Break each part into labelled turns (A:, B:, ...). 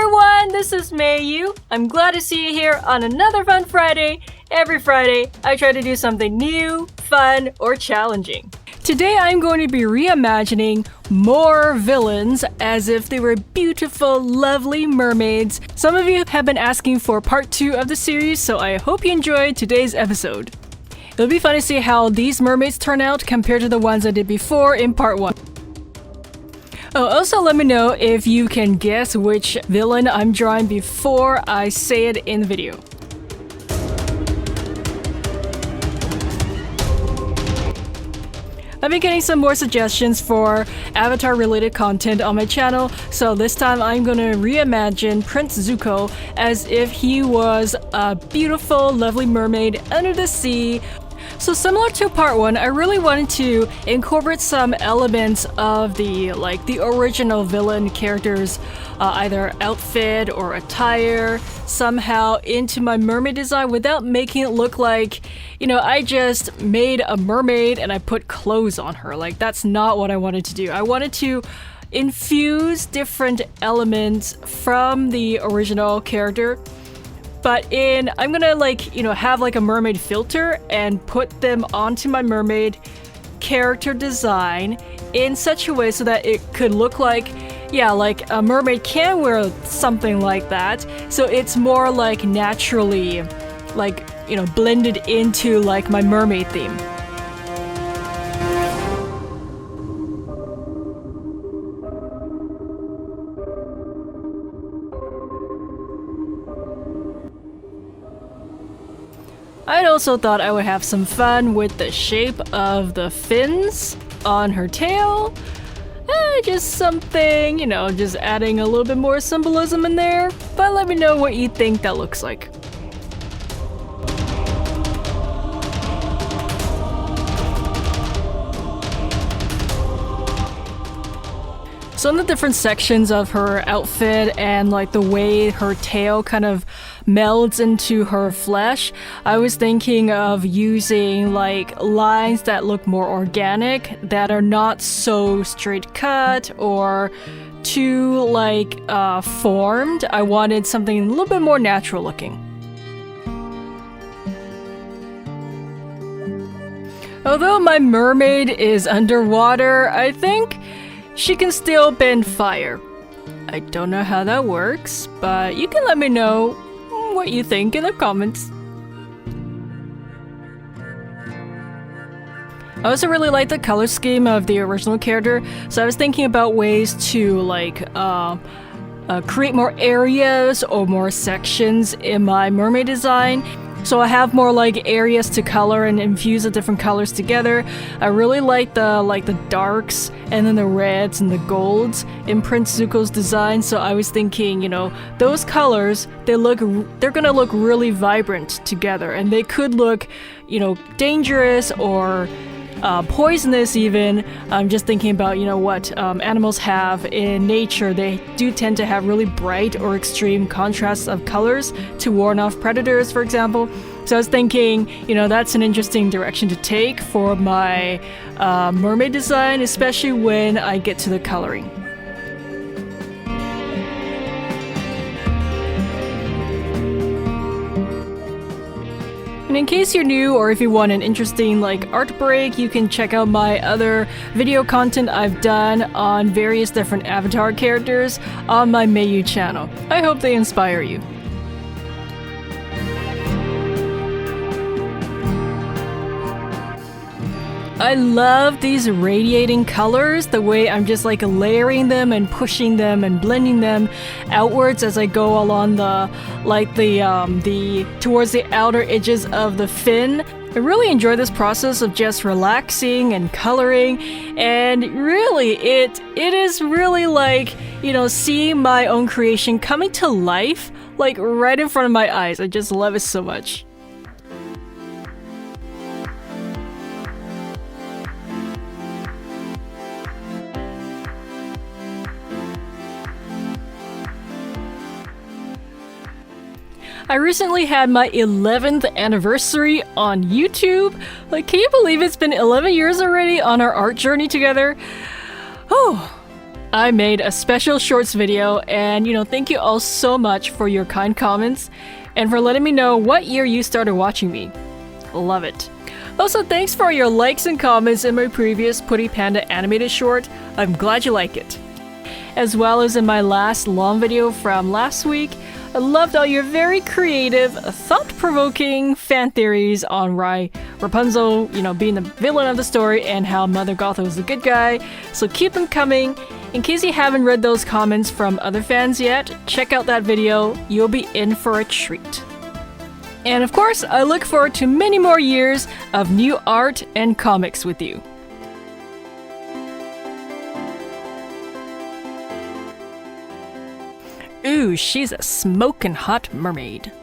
A: everyone, this is Mayu. I'm glad to see you here on another fun Friday. Every Friday, I try to do something new, fun, or challenging. Today I'm going to be reimagining more villains as if they were beautiful, lovely mermaids. Some of you have been asking for part 2 of the series, so I hope you enjoyed today's episode. It'll be fun to see how these mermaids turn out compared to the ones I did before in part 1. Oh, also let me know if you can guess which villain I'm drawing before I say it in the video. I've been getting some more suggestions for Avatar-related content on my channel, so this time I'm gonna reimagine Prince Zuko as if he was a beautiful, lovely mermaid under the sea. So similar to part 1, I really wanted to incorporate some elements of the original villain characters, either outfit or attire, somehow into my mermaid design without making it look like, I just made a mermaid and I put clothes on her. Like, that's not what I wanted to do. I wanted to infuse different elements from the original character. But I'm gonna have a mermaid filter and put them onto my mermaid character design in such a way so that it could look like a mermaid can wear something like that. So it's more naturally blended into my mermaid theme. I also thought I would have some fun with the shape of the fins on her tail. Just something, just adding a little bit more symbolism in there. But let me know what you think that looks like. So in the different sections of her outfit and the way her tail kind of melds into her flesh, I was thinking of using lines that look more organic, that are not so straight cut or too formed. I wanted something a little bit more natural looking. Although my mermaid is underwater, I think she can still bend fire. I don't know how that works, but you can let me know what you think in the comments. I also really like the color scheme of the original character, so I was thinking about ways to create more areas or more sections in my mermaid design. So I have more areas to color and infuse the different colors together. I really like the darks and then the reds and the golds in Prince Zuko's design. So I was thinking, those colors, they're gonna look really vibrant together, and they could look, dangerous or poisonous even. I'm just thinking about, what animals have in nature. They do tend to have really bright or extreme contrasts of colors to warn off predators, for example. So I was thinking, that's an interesting direction to take for my mermaid design, especially when I get to the coloring. And in case you're new, or if you want an interesting art break, you can check out my other video content I've done on various different Avatar characters on my Mayu channel. I hope they inspire you. I love these radiating colors, the way I'm just layering them and pushing them and blending them outwards as I go along towards the outer edges of the fin. I really enjoy this process of just relaxing and coloring, and really it is really seeing my own creation coming to life right in front of my eyes. I just love it so much. I recently had my 11th anniversary on YouTube. Can you believe it's been 11 years already on our art journey together? Oh, I made a special shorts video, and thank you all so much for your kind comments and for letting me know what year you started watching me. Love it. Also, thanks for your likes and comments in my previous Putty Panda animated short. I'm glad you like it. As well as in my last long video from last week, I loved all your very creative, thought-provoking fan theories on Rapunzel, being the villain of the story and how Mother Gothel was the good guy. So keep them coming. In case you haven't read those comments from other fans yet, check out that video. You'll be in for a treat. And of course, I look forward to many more years of new art and comics with you. Ooh, she's a smoking hot mermaid.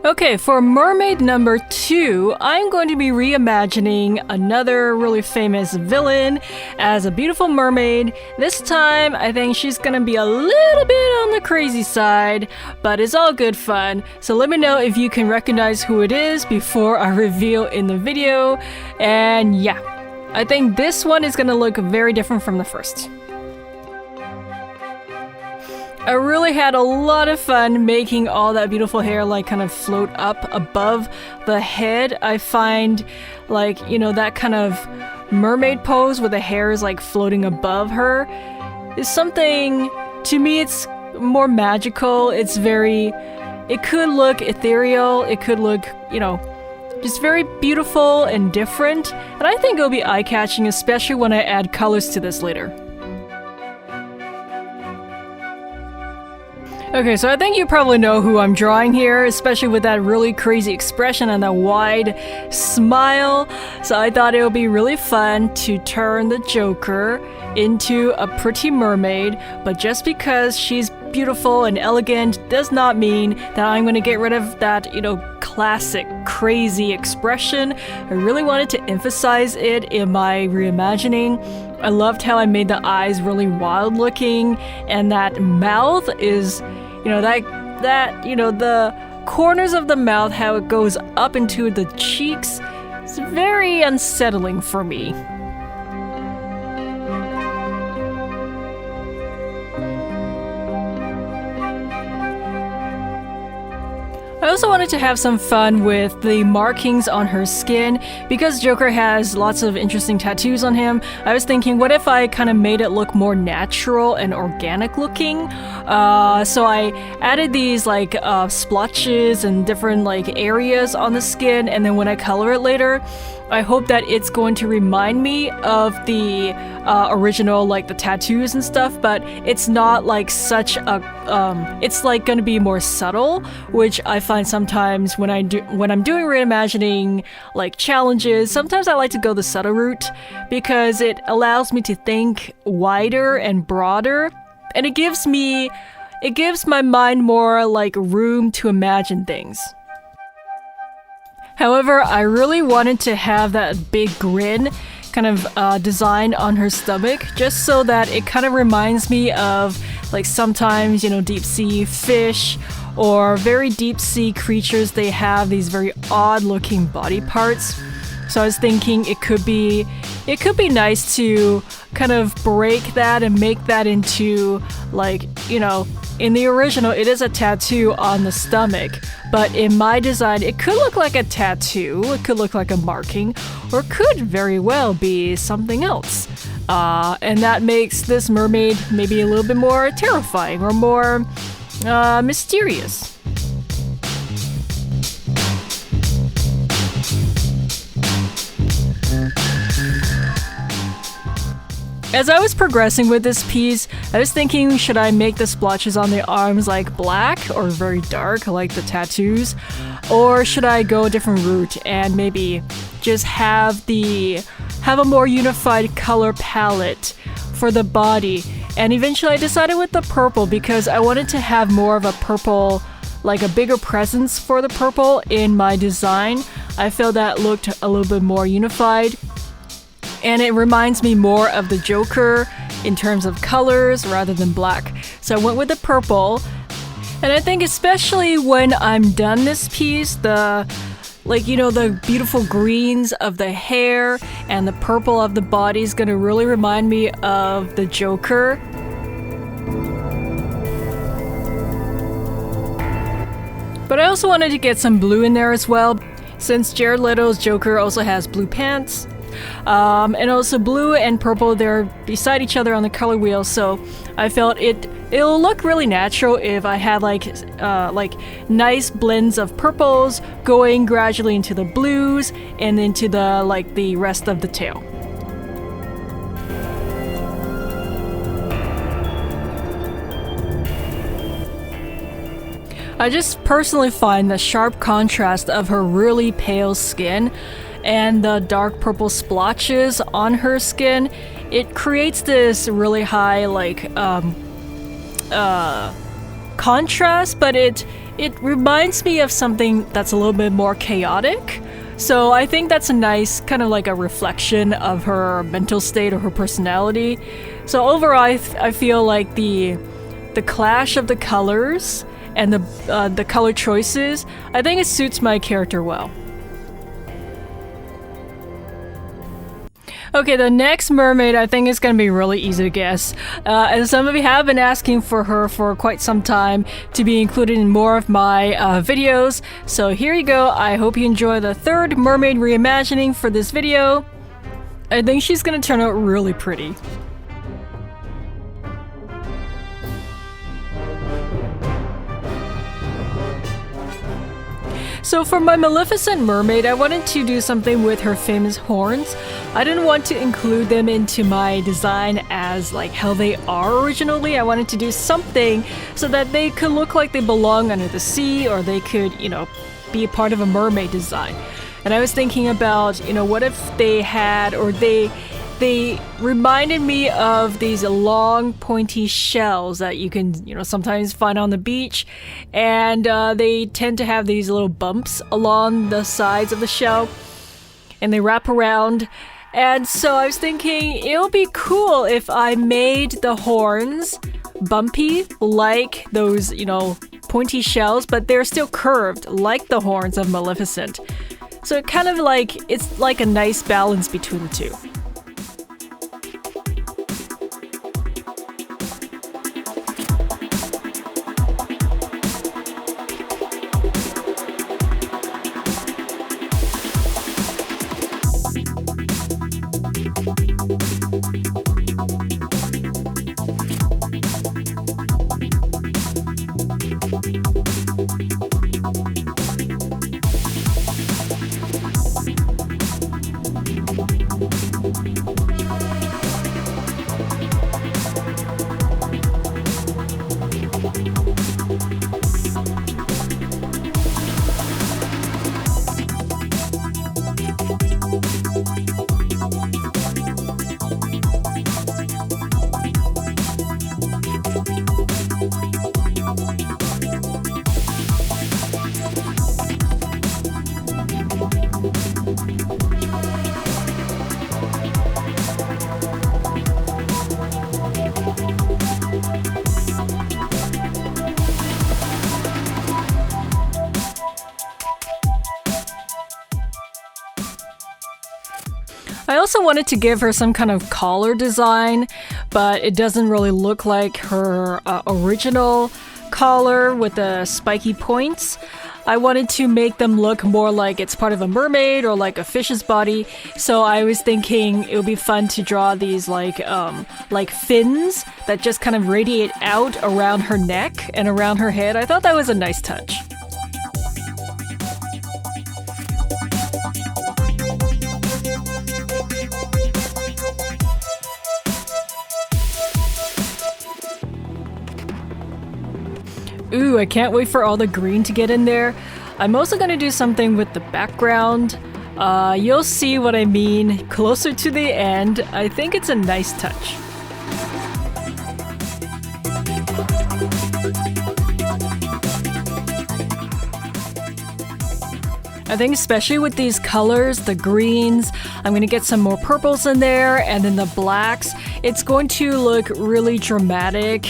A: Okay, for mermaid number 2, I'm going to be reimagining another really famous villain as a beautiful mermaid. This time, I think she's gonna be a little bit on the crazy side, but it's all good fun. So let me know if you can recognize who it is before I reveal in the video. And yeah, I think this one is gonna look very different from the first. I really had a lot of fun making all that beautiful hair kind of float up above the head. I find that kind of mermaid pose where the hair is floating above her is something, to me, it's more magical. It could look ethereal. It could look, just very beautiful and different. And I think it'll be eye-catching, especially when I add colors to this later. Okay, so I think you probably know who I'm drawing here, especially with that really crazy expression and that wide smile. So I thought it would be really fun to turn the Joker into a pretty mermaid, but just because she's beautiful and elegant does not mean that I'm going to get rid of that, classic crazy expression. I really wanted to emphasize it in my reimagining. I loved how I made the eyes really wild looking, and that mouth is, the corners of the mouth, how it goes up into the cheeks. It's very unsettling for me. I also wanted to have some fun with the markings on her skin. Because Joker has lots of interesting tattoos on him, I was thinking, what if I kind of made it look more natural and organic looking? So I added these splotches and different areas on the skin, and then when I color it later, I hope that it's going to remind me of the original, the tattoos and stuff, but it's not such a, it's gonna be more subtle, which I find sometimes when I'm doing reimagining challenges, sometimes I like to go the subtle route because it allows me to think wider and broader, and it gives my mind more room to imagine things. However, I really wanted to have that big grin kind of design on her stomach, just so that it kind of reminds me of sometimes, deep sea fish or very deep sea creatures. They have these very odd looking body parts. So I was thinking it could be nice to kind of break that and make that into in the original, it is a tattoo on the stomach, but in my design, it could look like a tattoo, it could look like a marking, or it could very well be something else. And that makes this mermaid maybe a little bit more terrifying or more mysterious. As I was progressing with this piece, I was thinking, should I make the splotches on the arms black or very dark like the tattoos? Or should I go a different route and maybe just have a more unified color palette for the body? And eventually I decided with the purple because I wanted to have more of a purple, a bigger presence for the purple in my design. I felt that looked a little bit more unified. And it reminds me more of the Joker in terms of colors rather than black. So I went with the purple. And I think especially when I'm done this piece, like, you know, the beautiful greens of the hair and the purple of the body is gonna really remind me of the Joker. But I also wanted to get some blue in there as well, since Jared Leto's Joker also has blue pants. And also blue and purple, they're beside each other on the color wheel, so I felt it'll look really natural if I had like nice blends of purples going gradually into the blues and into the rest of the tail. I just personally find the sharp contrast of her really pale skin and the dark purple splotches on her skin, it creates this really high contrast, but it reminds me of something that's a little bit more chaotic. So I think that's a nice kind of like a reflection of her mental state or her personality. So overall, I feel like the clash of the colors and the color choices, I think it suits my character well. Okay, the next mermaid I think is going to be really easy to guess. And some of you have been asking for her for quite some time to be included in more of my videos. So here you go. I hope you enjoy the third mermaid reimagining for this video. I think she's going to turn out really pretty. So for my Maleficent mermaid, I wanted to do something with her famous horns. I didn't want to include them into my design as like how they are originally. I wanted to do something so that they could look like they belong under the sea, or they could, you know, be a part of a mermaid design. And I was thinking about, you know, what if they had, or they reminded me of these long pointy shells that you can, you know, sometimes find on the beach, and they tend to have these little bumps along the sides of the shell, and they wrap around. And so I was thinking it would be cool if I made the horns bumpy like those, you know, pointy shells, but they're still curved like the horns of Maleficent. So it kind of like, it's like a nice balance between the two. I also wanted to give her some kind of collar design, but it doesn't really look like her original collar with the spiky points. I wanted to make them look more like it's part of a mermaid or like a fish's body. So I was thinking it would be fun to draw these like fins that just kind of radiate out around her neck and around her head. I thought that was a nice touch. Ooh, I can't wait for all the green to get in there. I'm also gonna do something with the background. You'll see what I mean closer to the end. I think it's a nice touch. I think especially with these colors, the greens, I'm gonna get some more purples in there, and then the blacks. It's going to look really dramatic,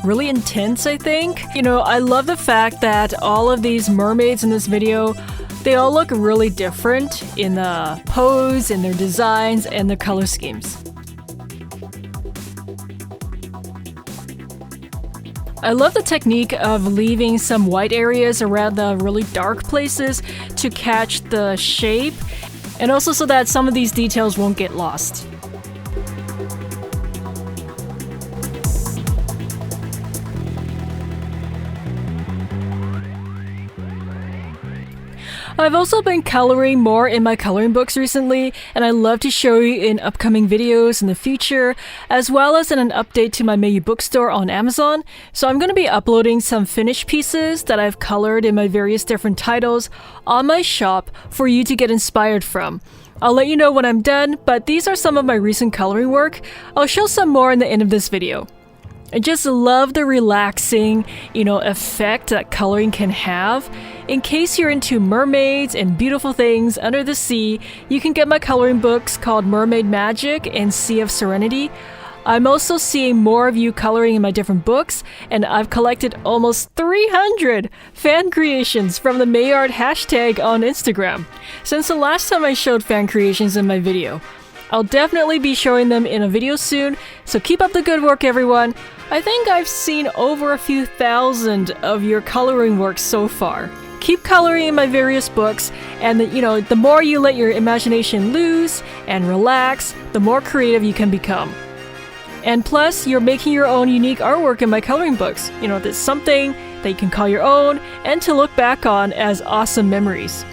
A: really intense, I think. You know, I love the fact that all of these mermaids in this video, They all look really different in the pose, in their designs, and the color schemes. I love the technique of leaving some white areas around the really dark places to catch the shape, and also so that some of these details won't get lost. I've also been coloring more in my coloring books recently, and I love to show you in upcoming videos in the future, as well as in an update to my Mermaid bookstore on Amazon. So I'm going to be uploading some finished pieces that I've colored in my various different titles on my shop for you to get inspired from. I'll let you know when I'm done, but these are some of my recent coloring work. I'll show some more in the end of this video. I just love the relaxing, effect that coloring can have. In case you're into mermaids and beautiful things under the sea, you can get my coloring books called Mermaid Magic and Sea of Serenity. I'm also seeing more of you coloring in my different books, and I've collected almost 300 fan creations from the Mayart hashtag on Instagram since the last time I showed fan creations in my video. I'll definitely be showing them in a video soon, so keep up the good work, everyone. I think I've seen over a few thousand of your coloring work so far. Keep coloring in my various books, and the more you let your imagination loose and relax, the more creative you can become. And plus, you're making your own unique artwork in my coloring books. That's something that you can call your own and to look back on as awesome memories.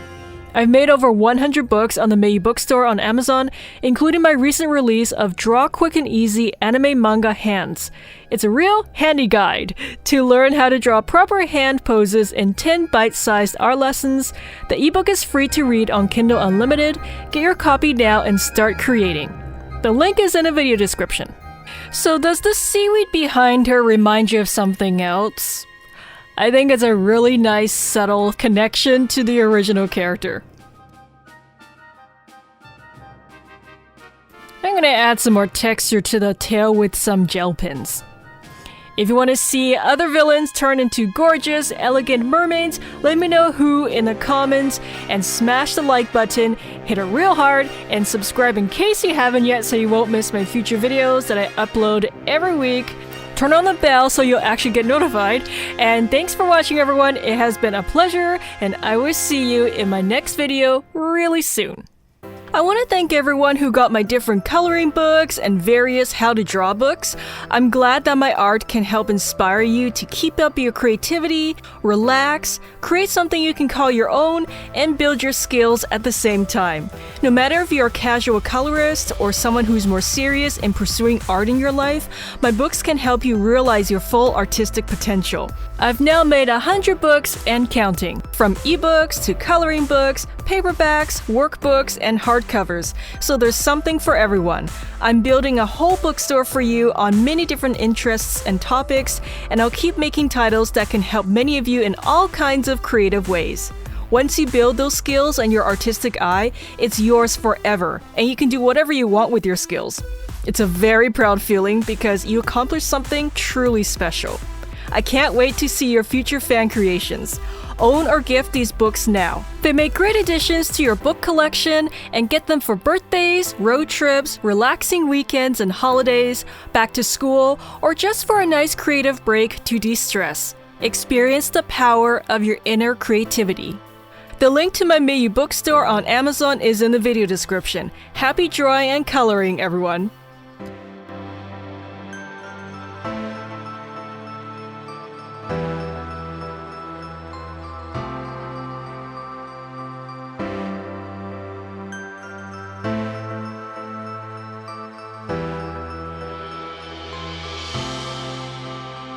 A: I've made over 100 books on the Mermaid bookstore on Amazon, including my recent release of Draw Quick and Easy Anime Manga Hands. It's a real handy guide to learn how to draw proper hand poses in 10 bite-sized art lessons. The ebook is free to read on Kindle Unlimited. Get your copy now and start creating. The link is in the video description. So does the seaweed behind her remind you of something else? I think it's a really nice, subtle connection to the original character. I'm gonna add some more texture to the tail with some gel pens. If you want to see other villains turn into gorgeous, elegant mermaids, let me know who in the comments, and smash the like button, hit it real hard, and subscribe in case you haven't yet so you won't miss my future videos that I upload every week. Turn on the bell so you'll actually get notified. And thanks for watching, everyone. It has been a pleasure, and I will see you in my next video really soon. I want to thank everyone who got my different coloring books and various how to draw books. I'm glad that my art can help inspire you to keep up your creativity, relax, create something you can call your own, and build your skills at the same time. No matter if you're a casual colorist or someone who's more serious in pursuing art in your life, my books can help you realize your full artistic potential. I've now made 100 books and counting, from ebooks to coloring books, paperbacks, workbooks, and hardcovers, so there's something for everyone. I'm building a whole bookstore for you on many different interests and topics, and I'll keep making titles that can help many of you in all kinds of creative ways. Once you build those skills and your artistic eye, it's yours forever, and you can do whatever you want with your skills. It's a very proud feeling because you accomplished something truly special. I can't wait to see your future fan creations. Own or gift these books now. They make great additions to your book collection, and get them for birthdays, road trips, relaxing weekends and holidays, back to school, or just for a nice creative break to de-stress. Experience the power of your inner creativity. The link to my Mermaid bookstore on Amazon is in the video description. Happy drawing and coloring, everyone!